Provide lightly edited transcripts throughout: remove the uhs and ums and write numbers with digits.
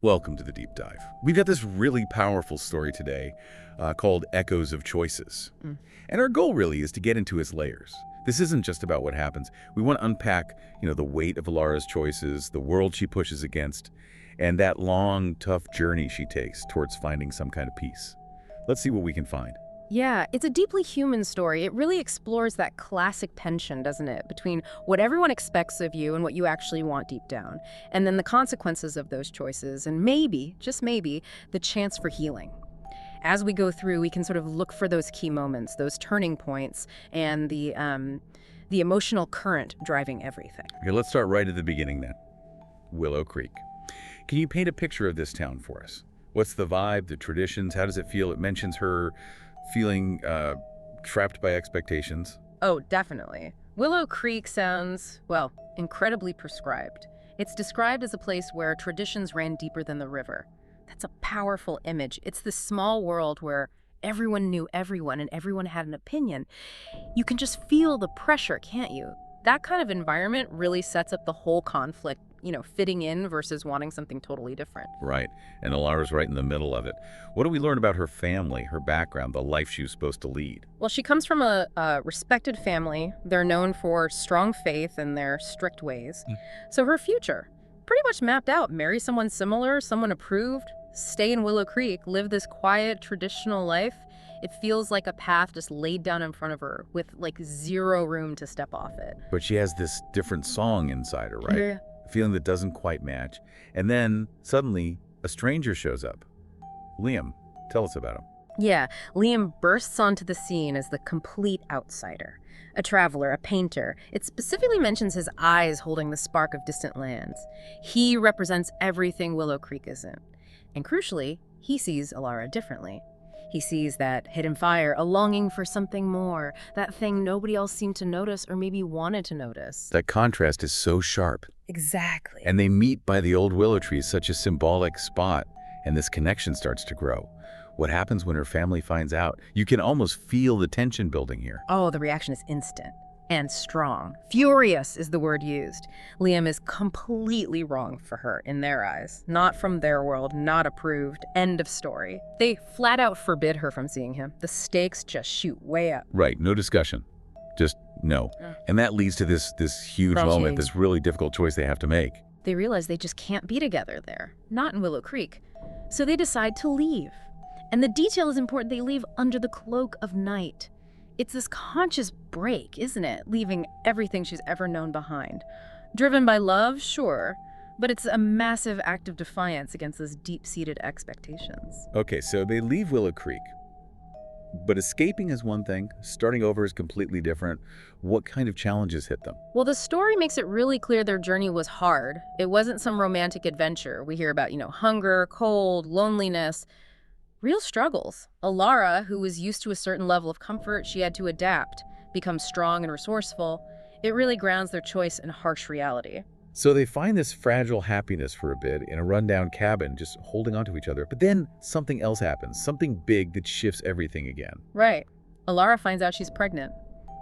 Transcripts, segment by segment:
Welcome to the deep dive. We've got this really powerful story today called Echoes of Choices. And our goal really is to get into its layers. This isn't just about what happens. We want to unpack, the weight of Elara's choices, the world she pushes against, and that long, tough journey she takes towards finding some kind of peace. Let's see what we can find. Yeah, it's a deeply human story. It really explores that classic tension, doesn't it, between what everyone expects of you and what you actually want deep down, and then the consequences of those choices, and maybe, just maybe, the chance for healing. As we go through, we can sort of look for those key moments, those turning points, and the emotional current driving everything. Okay, let's start right at the beginning then. Willow Creek. Can you paint a picture of this town for us? What's the vibe, the traditions? How does it feel? It mentions her feeling trapped by expectations. Oh, definitely. Willow Creek sounds, well, incredibly prescribed. It's described as a place where traditions ran deeper than the river. That's a powerful image. It's this small world where everyone knew everyone and everyone had an opinion. You can just feel the pressure, can't you? That kind of environment really sets up the whole conflict, fitting in versus wanting something totally different. Right, and Elara's right in the middle of it. What do we learn about her family, her background, the life she was supposed to lead? Well, she comes from a respected family. They're known for strong faith and their strict ways. So her future, pretty much mapped out. Marry someone similar, someone approved, stay in Willow Creek, live this quiet, traditional life. It feels like a path just laid down in front of her with zero room to step off it. But she has this different song inside her, right? Yeah. A feeling that doesn't quite match. And then, suddenly, a stranger shows up. Liam, tell us about him. Yeah, Liam bursts onto the scene as the complete outsider. A traveler, a painter. It specifically mentions his eyes holding the spark of distant lands. He represents everything Willow Creek isn't. And crucially, he sees Elara differently. He sees that hidden fire, a longing for something more, that thing nobody else seemed to notice or maybe wanted to notice. That contrast is so sharp. Exactly. And they meet by the old willow tree, such a symbolic spot, and this connection starts to grow. What happens when her family finds out? You can almost feel the tension building here. Oh, the reaction is instant and strong. Furious is the word used. Liam is completely wrong for her in their eyes. Not from their world, not approved. End of story. They flat out forbid her from seeing him. The stakes just shoot way up. Right, no discussion. Just no. And that leads to this huge moment, this really difficult choice they have to make. They realize they just can't be together there. Not in Willow Creek. So they decide to leave. And the detail is important. They leave under the cloak of night. It's this conscious break, isn't it? Leaving everything she's ever known behind. Driven by love, sure, but it's a massive act of defiance against those deep-seated expectations. Okay, so they leave Willow Creek. But escaping is one thing, starting over is completely different. What kind of challenges hit them? Well, the story makes it really clear their journey was hard. It wasn't some romantic adventure. We hear about, hunger, cold, loneliness. Real struggles. Elara, who was used to a certain level of comfort, she had to adapt, become strong and resourceful. It really grounds their choice in harsh reality. So they find this fragile happiness for a bit in a rundown cabin, just holding onto each other. But then something else happens, something big that shifts everything again. Right. Elara finds out she's pregnant.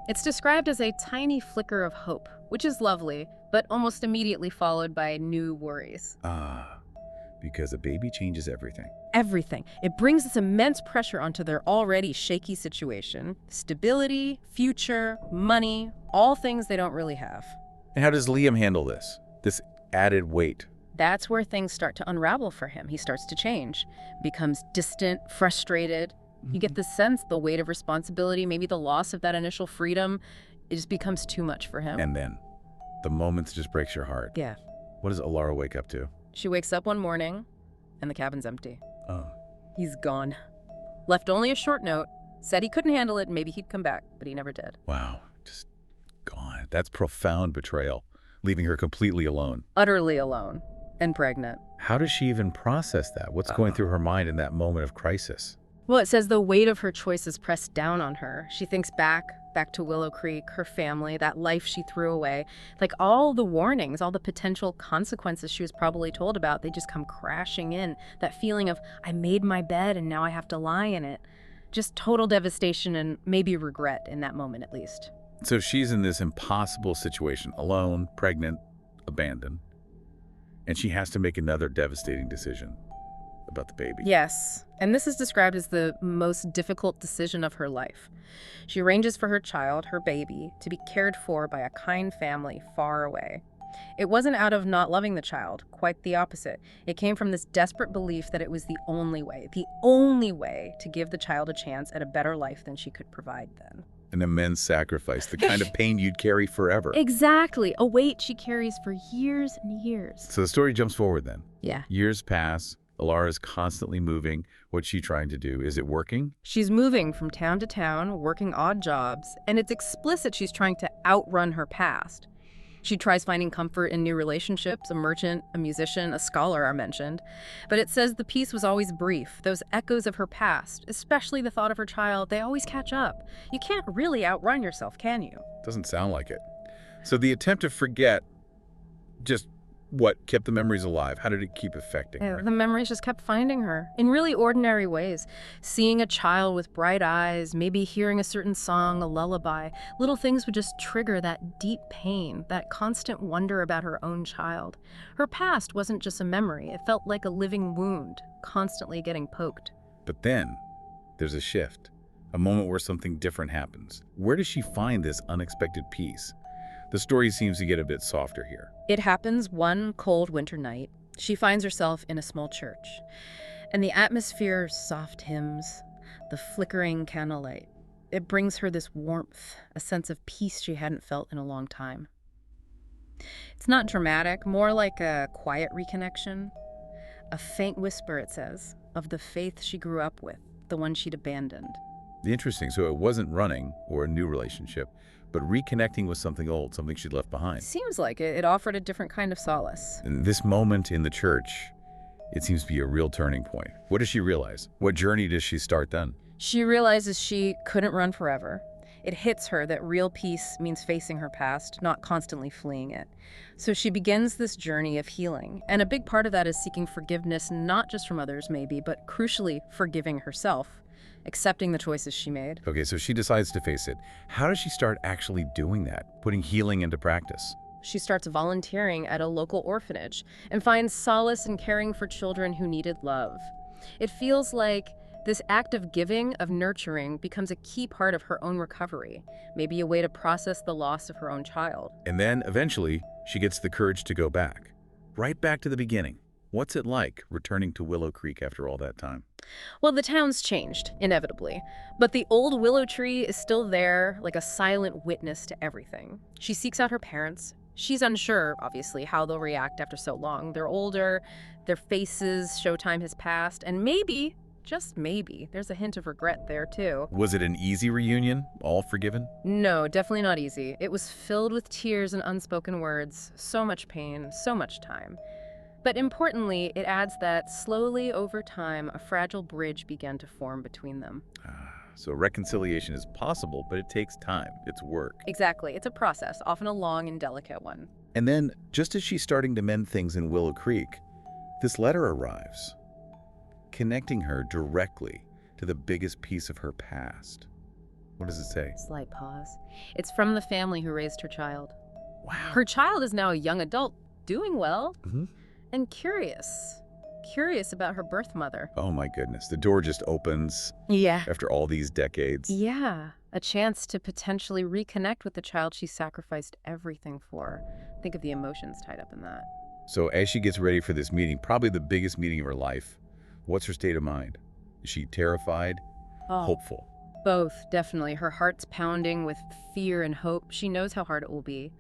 It's described as a tiny flicker of hope, which is lovely, but almost immediately followed by new worries. Because a baby changes everything. Everything. It brings this immense pressure onto their already shaky situation. Stability, future, money, all things they don't really have. And how does Liam handle this added weight? That's where things start to unravel for him. He starts to change, becomes distant, frustrated. You get the sense the weight of responsibility, maybe the loss of that initial freedom, it just becomes too much for him. And then the moment just breaks your heart. Yeah. What does Elara wake up to? She wakes up one morning, and the cabin's empty. Oh. He's gone. Left only a short note. Said he couldn't handle it, and maybe he'd come back, but he never did. Wow. Just gone. That's profound betrayal, leaving her completely alone. Utterly alone. And pregnant. How does she even process that? What's going through her mind in that moment of crisis? Well, it says the weight of her choices pressed down on her. She thinks back to Willow Creek, her family, that life she threw away. All the warnings, all the potential consequences she was probably told about, they just come crashing in. That feeling of, I made my bed and now I have to lie in it. Just total devastation and maybe regret in that moment at least. So she's in this impossible situation, alone, pregnant, abandoned. And she has to make another devastating decision about the baby. Yes, and this is described as the most difficult decision of her life. She arranges for her child, her baby, to be cared for by a kind family far away. It wasn't out of not loving the child, quite the opposite. It came from this desperate belief that it was the only way to give the child a chance at a better life than she could provide then. An immense sacrifice, the kind of pain you'd carry forever. Exactly, a weight she carries for years and years. So the story jumps forward then. Yeah. Years pass. Elara's constantly moving. What's she trying to do? Is it working? She's moving from town to town, working odd jobs, and it's explicit she's trying to outrun her past. She tries finding comfort in new relationships. A merchant, a musician, a scholar are mentioned. But it says the peace was always brief. Those echoes of her past, especially the thought of her child, they always catch up. You can't really outrun yourself, can you? Doesn't sound like it. So the attempt to forget, just what kept the memories alive? How did it keep affecting her? The memories just kept finding her in really ordinary ways. Seeing a child with bright eyes, maybe hearing a certain song, a lullaby. Little things would just trigger that deep pain, that constant wonder about her own child. Her past wasn't just a memory. It felt like a living wound, constantly getting poked. But then there's a shift, a moment where something different happens. Where does she find this unexpected peace? The story seems to get a bit softer here. It happens one cold winter night. She finds herself in a small church, and the atmosphere, soft hymns, the flickering candlelight, it brings her this warmth, a sense of peace she hadn't felt in a long time. It's not dramatic, more like a quiet reconnection, a faint whisper, it says, of the faith she grew up with, the one she'd abandoned. Interesting. So it wasn't running or a new relationship, but reconnecting with something old, something she'd left behind. Seems like it. It offered a different kind of solace. And this moment in the church, it seems to be a real turning point. What does she realize? What journey does she start then? She realizes she couldn't run forever. It hits her that real peace means facing her past, not constantly fleeing it. So she begins this journey of healing. And a big part of that is seeking forgiveness, not just from others maybe, but crucially forgiving herself, accepting the choices she made. Okay, so she decides to face it. How does she start actually doing that, putting healing into practice? She starts volunteering at a local orphanage and finds solace in caring for children who needed love. It feels like this act of giving, of nurturing, becomes a key part of her own recovery, maybe a way to process the loss of her own child. And then, eventually, she gets the courage to go back. Right back to the beginning. What's it like returning to Willow Creek after all that time? Well, the town's changed, inevitably, but the old willow tree is still there, like a silent witness to everything. She seeks out her parents. She's unsure, obviously, how they'll react after so long. They're older, their faces show time has passed, and maybe, just maybe, there's a hint of regret there, too. Was it an easy reunion? All forgiven? No, definitely not easy. It was filled with tears and unspoken words, so much pain, so much time. But importantly, it adds that slowly over time, a fragile bridge began to form between them. So reconciliation is possible, but it takes time. It's work. Exactly. It's a process, often a long and delicate one. And then, just as she's starting to mend things in Willow Creek, this letter arrives, connecting her directly to the biggest piece of her past. What does it say? Slight pause. It's from the family who raised her child. Wow. Her child is now a young adult, doing well, Mhm. and curious about her birth mother. Oh my goodness. The door just opens Yeah. after all these decades. Yeah. A chance to potentially reconnect with the child she sacrificed everything for. Think of the emotions tied up in that. So as she gets ready for this meeting, probably the biggest meeting of her life, what's her state of mind? Is she terrified? Hopeful? Both, definitely. Her heart's pounding with fear and hope. She knows how hard it will be.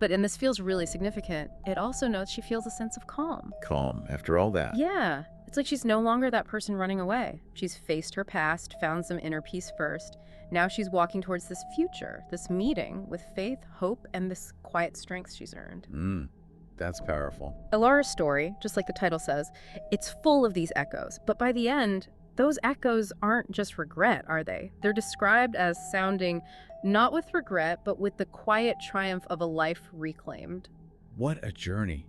And this feels really significant, it also knows she feels a sense of calm. Calm after all that. Yeah. It's like she's no longer that person running away. She's faced her past, found some inner peace first. Now she's walking towards this future, this meeting with faith, hope, and this quiet strength she's earned. That's powerful. Elara's story, just like the title says, it's full of these echoes. But by the end, those echoes aren't just regret, are they? They're described as sounding not with regret, but with the quiet triumph of a life reclaimed. What a journey.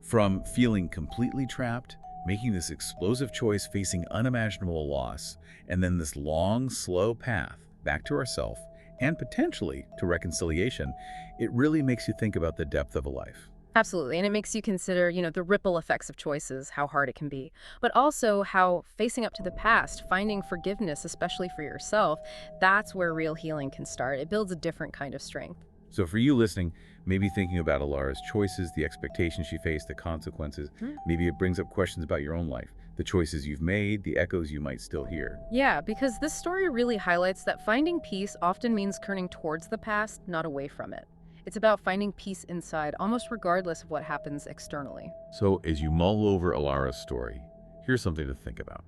From feeling completely trapped, making this explosive choice, facing unimaginable loss, and then this long, slow path back to herself and potentially to reconciliation, it really makes you think about the depth of a life. Absolutely. And it makes you consider, the ripple effects of choices, how hard it can be, but also how facing up to the past, finding forgiveness, especially for yourself, that's where real healing can start. It builds a different kind of strength. So for you listening, maybe thinking about Elara's choices, the expectations she faced, the consequences, Hmm. maybe it brings up questions about your own life, the choices you've made, the echoes you might still hear. Yeah, because this story really highlights that finding peace often means turning towards the past, not away from it. It's about finding peace inside, almost regardless of what happens externally. So as you mull over Elara's story, here's something to think about.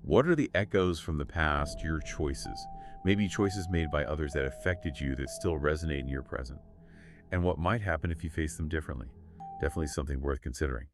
What are the echoes from the past, your choices? Maybe choices made by others that affected you that still resonate in your present? And what might happen if you face them differently? Definitely something worth considering.